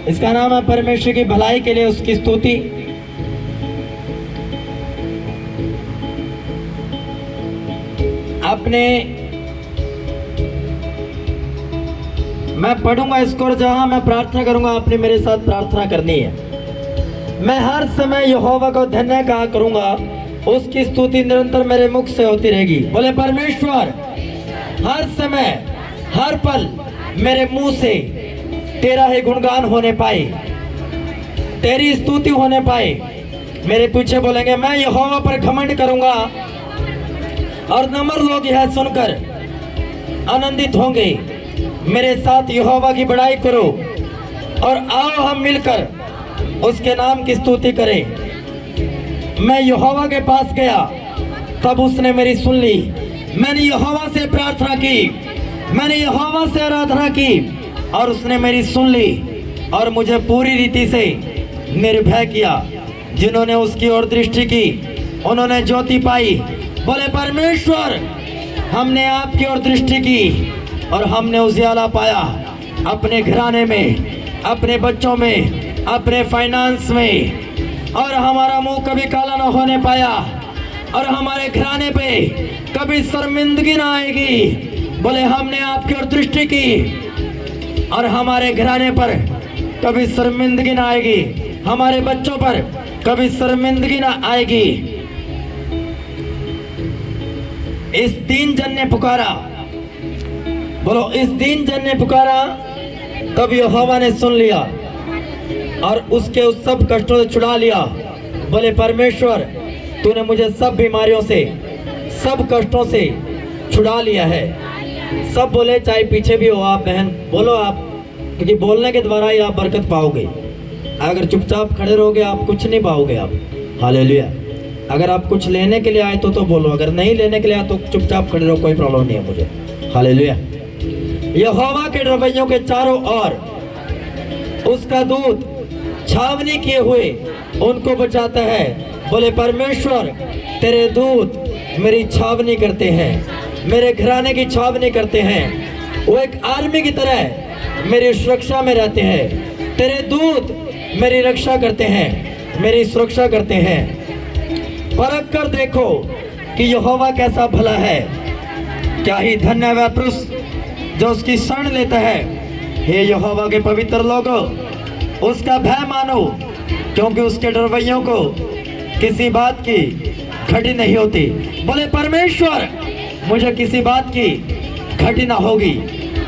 इसका नाम है परमेश्वर की भलाई के लिए उसकी स्तुति। आपने मैं पढ़ूंगा इसको और जहां मैं प्रार्थना करूंगा आपने मेरे साथ प्रार्थना करनी है। मैं हर समय यहोवा को धन्य कहा करूंगा, उसकी स्तुति निरंतर मेरे मुख से होती रहेगी। बोले परमेश्वर हर समय हर पल मेरे मुंह से तेरा ही गुणगान होने पाए, तेरी स्तुति होने पाए। मेरे पीछे बोलेंगे मैं यहोवा पर घमंड करूंगा और नम्र लोग यह सुनकर आनंदित होंगे। मेरे साथ यहोवा की बड़ाई करो और आओ हम मिलकर उसके नाम की स्तुति करें। मैं यहोवा के पास गया तब उसने मेरी सुन ली। मैंने यहोवा से प्रार्थना की, मैंने यहोवा से आराधना की और उसने मेरी सुन ली और मुझे पूरी रीति से निर्भय किया। जिन्होंने उसकी ओर दृष्टि की उन्होंने ज्योति पाई। बोले परमेश्वर हमने आपकी ओर दृष्टि की और हमने उजियाला पाया अपने घराने में, अपने बच्चों में, अपने फाइनेंस में, और हमारा मुंह कभी काला न होने पाया और हमारे घराने पे कभी शर्मिंदगी ना आएगी। बोले हमने आपकी ओर दृष्टि की और हमारे घराने पर कभी शर्मिंदगी ना आएगी, हमारे बच्चों पर कभी शर्मिंदगी ना आएगी। इस दीन जन ने पुकारा, बोलो इस दीन जन ने पुकारा, तब यहोवा ने सुन लिया और उसके उस सब कष्टों से छुड़ा लिया। बोले परमेश्वर तूने मुझे सब बीमारियों से, सब कष्टों से छुड़ा लिया है। सब बोले, चाहे पीछे भी हो आप बहन, बोलो आप, क्योंकि बोलने के द्वारा ही आप बरकत पाओगे। अगर चुपचाप खड़े रहोगे आप कुछ नहीं पाओगे आप। हालेलुया। अगर आप कुछ लेने के लिए आए तो बोलो, अगर नहीं लेने के लिए आए तो चुपचाप खड़े रहो, कोई प्रॉब्लम नहीं है मुझे। हालेलुया। यहोवा के रवैयों के चारों ओर उसका दूत छावनी किए हुए उनको बचाता है। बोले परमेश्वर तेरे दूत मेरी छावनी करते हैं, मेरे घराने की छावनी करते हैं। वो एक आर्मी की तरह मेरी सुरक्षा में रहते हैं। तेरे दूत मेरी रक्षा करते हैं, मेरी सुरक्षा करते हैं। परख कर देखो कि यहोवा कैसा भला है। क्या ही धन्य वह पुरुष जो उसकी शरण लेता है। हे यहोवा के पवित्र लोगों, उसका भय मानो, क्योंकि उसके डरवैयों को किसी बात की घटी नहीं होती। बोले परमेश्वर मुझे किसी बात की घटी ना होगी,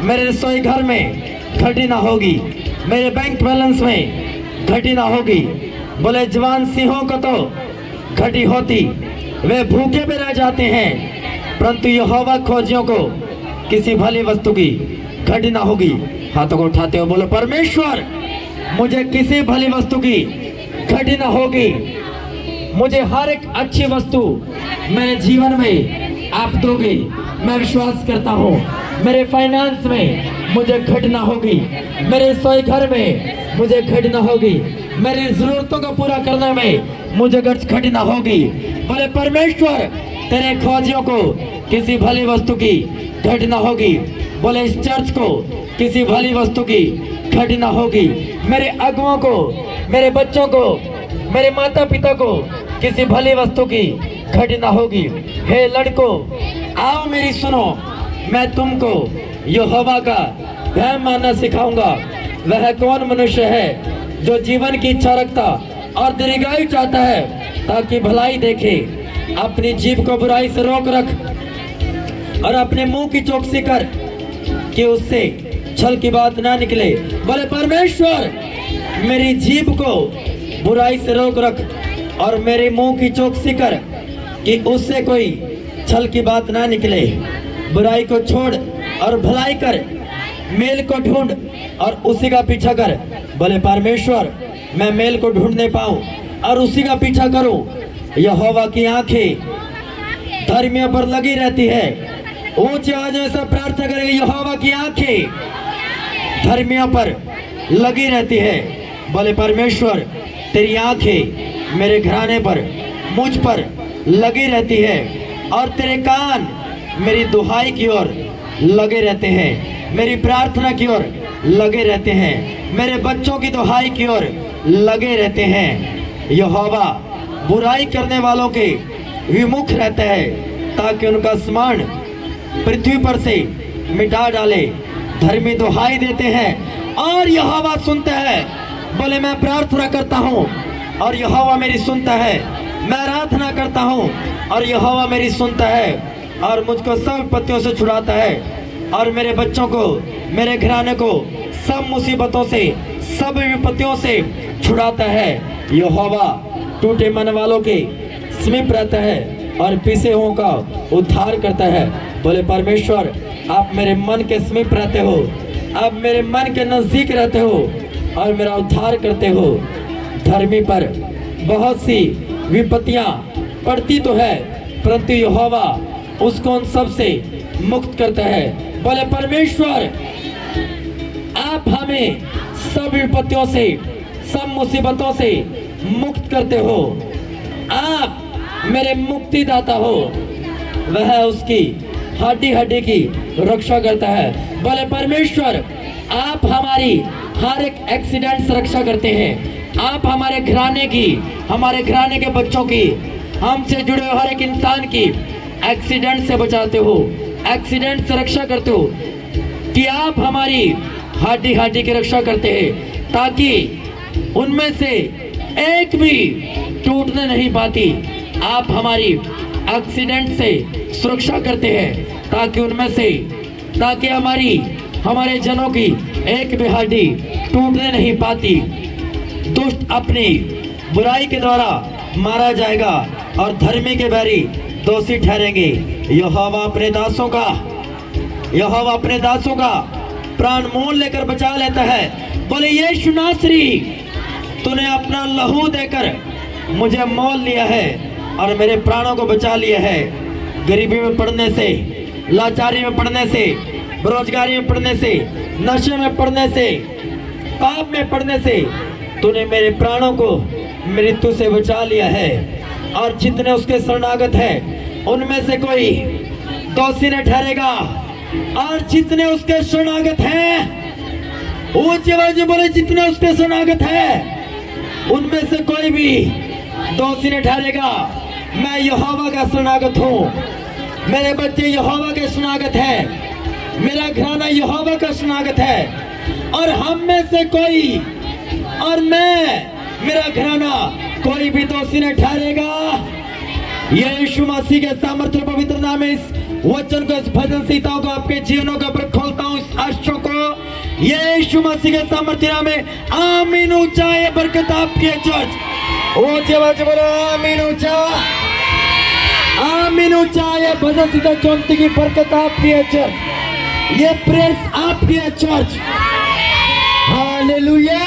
मेरे रसोई घर में घटी ना होगी, मेरे बैंक बैलेंस में घटी ना होगी। बोले जवान सिंहों को तो घटी होती, वे भूखे पे रह जाते हैं, परंतु यहोवा खोजियों को किसी भली वस्तु की घटी ना होगी। हाथों को उठाते हो बोलो परमेश्वर मुझे किसी भली वस्तु की घटी ना होगी। मुझे हर एक अच्छी वस्तु मेरे जीवन में आप दोगे, मैं विश्वास करता हूँ। मेरे फाइनेंस में मुझे घटी ना होगी, मेरे रसोई घर में मुझे घटी ना होगी, मेरी जरूरतों को पूरा करने में मुझे घटी ना होगी। बोले परमेश्वर तेरे खोजियों को किसी भली वस्तु की घटी ना होगी। बोले इस चर्च को किसी भली वस्तु की घटी ना होगी। मेरे अगुओं को, मेरे बच्चों को, मेरे माता पिता को किसी भली वस्तु की घटी ना होगी। हे लड़कों आओ मेरी सुनो, मैं तुमको यहोवा का भय मानना सिखाऊंगा। वह कौन मनुष्य है जो जीवन की इच्छा रखता और दीर्घायु चाहता है ताकि भलाई देखे। अपनी जीभ को बुराई से रोक रख और अपने मुंह की चौकसी कर कि उससे छल की बात ना निकले। बोले परमेश्वर मेरी जीभ को बुराई से रोक रख और मेरे मुंह की चौकसी कर कि उससे कोई छल की बात ना निकले। बुराई को छोड़ और भलाई कर, मेल को ढूंढ और उसी का पीछा कर। बोले परमेश्वर मैं मेल को ढूंढने पाऊं और उसी का पीछा करूं। यहोवा की आंखें धर्मियों पर लगी रहती है। ऊंचे आवाज से प्रार्थना करेंगे, यहोवा की आंखें धर्मियों पर लगी रहती है। बोले परमेश्वर तेरी आंखें मेरे घराने पर, मुझ पर लगी रहती है और तेरे कान मेरी दुहाई की ओर लगे रहते हैं, मेरी प्रार्थना की ओर लगे रहते हैं, मेरे बच्चों की दुहाई की ओर लगे रहते हैं। यहोवा बुराई करने वालों के विमुख रहता है ताकि उनका स्मरण पृथ्वी पर से मिटा डाले। धर्मी दुहाई देते हैं और यहोवा सुनता है। बोले मैं प्रार्थना करता हूँ और यहोवा मेरी सुनता है, मैं आराधना करता हूँ और यहोवा मेरी सुनता है और मुझको सब विपत्तियों से छुड़ाता है और मेरे बच्चों को, मेरे घराने को सब मुसीबतों से, सब विपत्तियों से छुड़ाता है। यहोवा टूटे मन वालों के समीप रहता है और पिसे हुओं का उद्धार करता है। बोले परमेश्वर आप मेरे मन के समीप रहते हो, आप मेरे मन के नजदीक रहते हो और मेरा उद्धार करते हो। धर्मी पर बहुत सी विपत्तियां पड़ती तो है परंतु यहोवा उसको उन सब से मुक्त करता है। बोले परमेश्वर आप हमें सब विपत्तियों से, सब मुसीबतों से मुक्त करते हो, आप मेरे मुक्तिदाता हो। वह उसकी हड्डी हड्डी की रक्षा करता है। बोले परमेश्वर आप हमारी हर एक एक्सीडेंट से रक्षा करते हैं, आप हमारे घराने की, हमारे घराने के बच्चों की, हमसे जुड़े हुए हर एक इंसान की एक्सीडेंट से बचाते हो, एक्सीडेंट से रक्षा करते हो कि आप हमारी हड्डी हड्डी की रक्षा करते हैं ताकि उनमें से एक भी टूटने नहीं पाती। आप हमारी एक्सीडेंट से सुरक्षा करते हैं ताकि उनमें से, ताकि हमारे जनों की एक भी हड्डी टूटने नहीं पाती। दुष्ट अपनी बुराई के द्वारा मारा जाएगा और धर्मी के बैरी दोषी ठहरेंगे। यहोवा अपने दासों का प्राण मोल लेकर बचा लेता है। बोले यीशु नासरी तूने अपना लहू देकर मुझे मोल लिया है और मेरे प्राणों को बचा लिया है। गरीबी में पड़ने से, लाचारी में पड़ने से, बेरोजगारी में पड़ने से, नशे में पड़ने से, पाप में पड़ने से तूने मेरे प्राणों को मृत्यु से बचा लिया है। और जितने उसके शरणागत हैं उनमें से कोई दोषी न ठहरेगा। और जितने उसके शरणागत हैं, ऊंची आवाज में बोले जितने उसके शरणागत हैं उनमें से कोई भी दोषी न ठहरेगा। मैं यहोवा का शरणागत हूँ, मेरे बच्चे यहोवा के शरणागत हैं, मेरा घराना यहोवा का शरणागत है और हम में से कोई, और मैं, मेरा घराना कोई भी दोषी न ठहरेगा। यीशु मसीह के सामर्थ्य पवित्र नाम में इस वचन को, इस भजन संहिताओं को आपके जीवनों के ऊपर खोलता हूँ, इस आशयों को यीशु मसीह के सामर्थ्य नाम में। आमीन। ऊंचा ये बरकत आपकी है चर्च, ऊंची आवाज बोलो आमीन। ऊंचा आमीन। ऊंचा ये भजन संहिता 34 की बरकत आपकी है चर्च, ये प्रेयर्स आपकी है चर्च। हालेलुया।